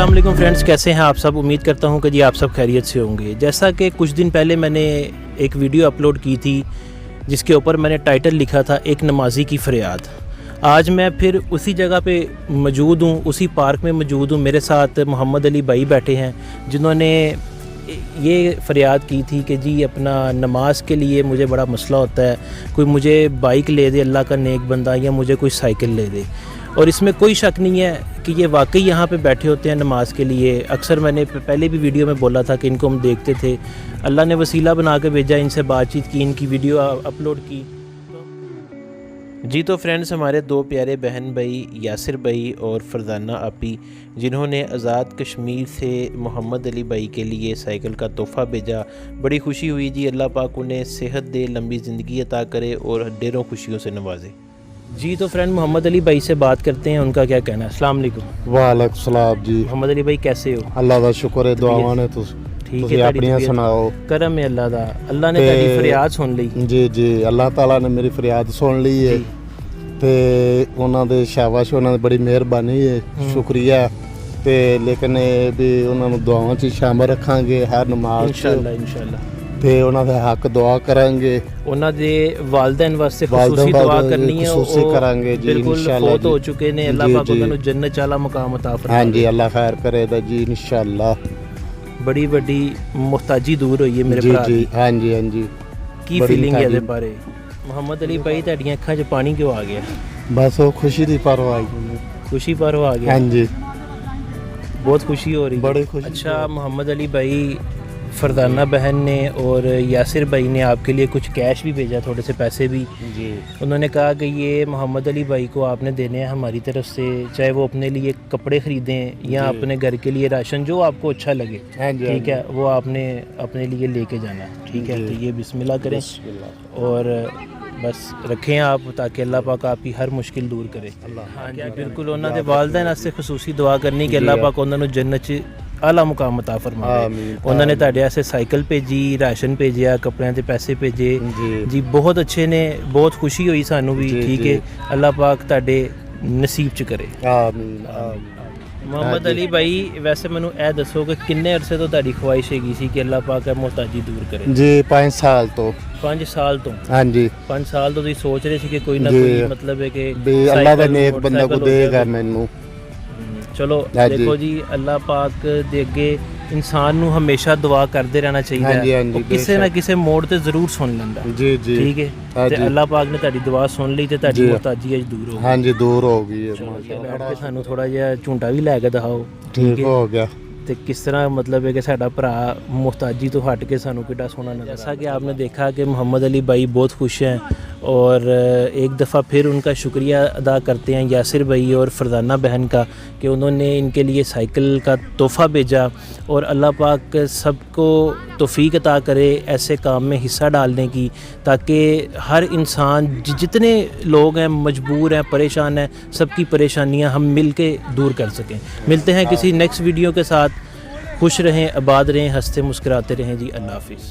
अस्सलाम वालेकुम फ्रेंड्स, कैसे हैं आप सब। उम्मीद करता हूं कि जी आप सब खैरियत से होंगे। जैसा कि कुछ दिन पहले मैंने एक वीडियो अपलोड की थी जिसके ऊपर मैंने टाइटल लिखा था एक नमाजी की फरियाद। आज मैं फिर उसी जगह पे मौजूद हूं, उसी पार्क में मौजूद हूं। मेरे साथ मोहम्मद अली भाई बैठे हैं जिन्होंने ये फरियाद की थी कि जी अपना नमाज के लिए मुझे बड़ा मसला होता है, कोई मुझे बाइक ले दे अल्लाह का नेक बंदा, या मुझे कोई साइकिल ले दे। और इसमें कोई शक नहीं है कि ये वाकई यहाँ पे बैठे होते हैं नमाज के लिए। अक्सर मैंने पहले भी वीडियो में बोला था कि इनको हम देखते थे, अल्लाह ने वसीला बना के भेजा, इनसे बातचीत की, इनकी वीडियो अपलोड की। जी तो फ्रेंड्स, हमारे दो प्यारे बहन भाई यासिर भाई और फरजाना आपी, जिन्होंने आज़ाद कश्मीर से मोहम्मद अली भाई के लिए साइकिल का तोहफ़ा भेजा। बड़ी खुशी हुई जी। अल्लाह पाक उन्हें सेहत दे, लंबी ज़िंदगी अता करे और ढेरों खुशियों से नवाजे। जी तो फ्रेंड, मोहम्मद अली भाई से बात करते हैं, उनका क्या कहना है। अस्सलाम वालेकुम। वालेकुम सलाम जी। मोहम्मद अली भाई कैसे हो? अल्लाह का शुक्र है, दुआवां ने ठीक है, अपनी सुनाओ। करम है अल्लाह दा, अल्लाह ने तेरी फरियाद सुन ली। जी जी, अल्लाह ताला ने मेरी फरियाद सुन ली है ਤੇ ਉਹਨਾਂ ਦੇ ਸ਼ਾਬਾਸ਼, ਉਹਨਾਂ ਦੀ ਬੜੀ ਮਿਹਰਬਾਨੀ ਹੈ, ਸ਼ੁਕਰੀਆ। ਤੇ ਲੇਕਿਨ ਇਹ ਵੀ ਉਹਨਾਂ ਨੂੰ ਦੁਆਵਾਂ 'ਚ ਸ਼ਾਮਲ ਰੱਖਾਂਗੇ ਹਰ ਨਮਾਜ਼ 'ਚ इंशाल्लाह। ਤੇ ਉਹਨਾਂ ਦੇ ਹੱਕ ਦੁਆ ਕਰਾਂਗੇ। ਉਹਨਾਂ ਦੇ ਵਾਲਿदैन ਵਾਸਤੇ ਖੁਸੂਸੀ ਦੁਆ ਕਰਨੀ ਹੈ, ਖੁਸੂਸੀ ਕਰਾਂਗੇ ਜੀ इंशाल्लाह। फौत हो चुके ने, अल्लाह पाक ਉਹਨਾਂ ਨੂੰ जन्नत वाला मुकाम अता फरमाए। हाँ जी, अल्लाह खैर करेगा जी इंशाल्लाह। बड़ी बड़ी मुहताजी दूर हुई है मेरे जी भरा जी, दी। हाँ जी हाँ जी। की फीलिंग है ਇਹਦੇ ਬਾਰੇ? ਮੁਹੰਮਦ ਅਲੀ ਭਾਈ, ਤੁਹਾਡੀਆਂ ਅੱਖਾਂ 'ਚ ਪਾਣੀ ਕਿਉਂ ਆ ਗਿਆ? बस वो खुशी की परवाह है। खुशी पर आ गया। हाँ जी, बहुत खुशी हो रही है। बड़ी खुशी। अच्छा, मोहम्मद अली भाई, फरदाना बहन ने और यासिर भाई ने आपके लिए कुछ कैश भी भेजा, थोड़े से पैसे भी। जी, उन्होंने कहा कि ये मोहम्मद अली भाई को आपने देने हैं हमारी तरफ से, चाहे वो अपने लिए कपड़े ख़रीदें या अपने घर के लिए राशन, जो आपको अच्छा लगे। हाँ जी, ठीक है, वो आपने अपने लिए लेके जाना है। ठीक है, तो ये बिस्मिल्लाह करें और बस रखें आप, ताकि अल्लाह पाक आपकी हर मुश्किल दूर करे। हाँ जी, बिल्कुल। उन्होंने दे वालिदैन वास्ते खसूसी दुआ करनी कि अल्लाह पाक उन्होंने जन्नत च आला मुकाम अता फरमाए। उन्होंने ਤੁਹਾਡੇ ਵਾਸਤੇ ਸਾਈਕਲ ਭੇਜੀ, ਰਾਸ਼ਨ ਭੇਜਿਆ, ਕੱਪੜਿਆਂ ਦੇ ਪੈਸੇ ਭੇਜੇ ਜੀ। ਬਹੁਤ ਅੱਛੇ ਨੇ, ਬਹੁਤ ਖੁਸ਼ੀ ਹੋਈ ਸਾਨੂੰ ਵੀ। ਠੀਕ ਹੈ, ਅੱਲਾਹ ਪਾਕ ਤੁਹਾਡੇ ਨਸੀਬ ਚ ਕਰੇ। ਆਮੀਨ ਆਮੀਨ। ਮੁਹੰਮਦ ਅਲੀ ਭਾਈ, ਵੈਸੇ ਮੈਨੂੰ ਇਹ ਦੱਸੋ ਕਿ ਕਿੰਨੇ ਅਰਸੇ ਤੋਂ ਤੁਹਾਡੀ ਖਵਾਇਸ਼ ਹੈਗੀ ਸੀ ਕਿ ਅੱਲਾਹ ਪਾਕ ਇਹ ਮੁਹਤਾਜੀ ਦੂਰ ਕਰੇ? ਜੀ 5 ਸਾਲ ਤੋਂ। 5 ਸਾਲ ਤੋਂ? हाँ जी, 5 ਸਾਲ ਤੋਂ ਤੁਸੀਂ ਸੋਚ ਰਹੇ ਸੀ ਕਿ ਕੋਈ ਨਾ ਕੋਈ ਮਤਲਬ ਹੈ ਕਿ ਵੀ ਅੱਲਾਹ ਦਾ ਨੇਕ ਬੰਦਾ ਕੋ ਦੇਗਾ ਮੈਨੂੰ। ਚਲੋ ਦੇਖੋ ਜੀ, ਅੱਲਾਹ ਪਾਕ ਦੇ ਅੱਗੇ ਇਨਸਾਨ ਨੂੰ ਹਮੇਸ਼ਾ ਦੁਆ ਕਰਦੇ ਰਹਿਣਾ ਚਾਹੀਦਾ ਹੈ। ਉਹ ਕਿਸੇ ਨਾ ਕਿਸੇ ਮੋੜ ਤੇ ਜ਼ਰੂਰ ਸੁਣ ਲੈਂਦਾ। ਜੀ ਜੀ, ਠੀਕ ਹੈ। ਤੇ ਅੱਲਾਹ ਪਾਕ ਨੇ ਤੁਹਾਡੀ ਦੁਆ ਸੁਣ ਲਈ ਤੇ ਤੁਹਾਡੀ ਮੁਹਤਾਜੀ ਅੱਜ ਦੂਰ ਹੋ ਗਈ। हाँ जी, दूर हो गई है। ਬੈਠ ਕੇ ਸਾਨੂੰ ਥੋੜਾ ਜਿਹਾ ਝੂੰਟਾ ਵੀ ਲੈ ਕੇ ਦਿਖਾਓ। ठीक हो गया। ਤੇ ਕਿਸ ਤਰ੍ਹਾਂ ਮਤਲਬ ਹੈ ਕਿ ਸਾਡਾ ਭਰਾ ਮੁਹਤਾਜੀ ਤੋਂ ਹਟ ਕੇ ਸਾਨੂੰ ਕਿੱਡਾ ਸੋਹਣਾ नजर। जैसा कि आपने देखा कि मोहम्मद अली भाई बहुत खुश हैं और एक दफ़ा फिर उनका शुक्रिया अदा करते हैं यासिर भाई और फरजाना बहन का कि उन्होंने इनके लिए साइकिल का तोहफ़ा भेजा। और अल्लाह पाक सबको तौफीक अता करे ऐसे काम में हिस्सा डालने की, ताकि हर इंसान जितने लोग हैं मजबूर हैं, परेशान हैं, सबकी परेशानियां हम मिल के दूर कर सकें। मिलते हैं किसी नेक्स्ट वीडियो के साथ। खुश रहें, आबाद रहें, हंसते मुस्कुराते रहें जी। अल्लाह हाफिज़।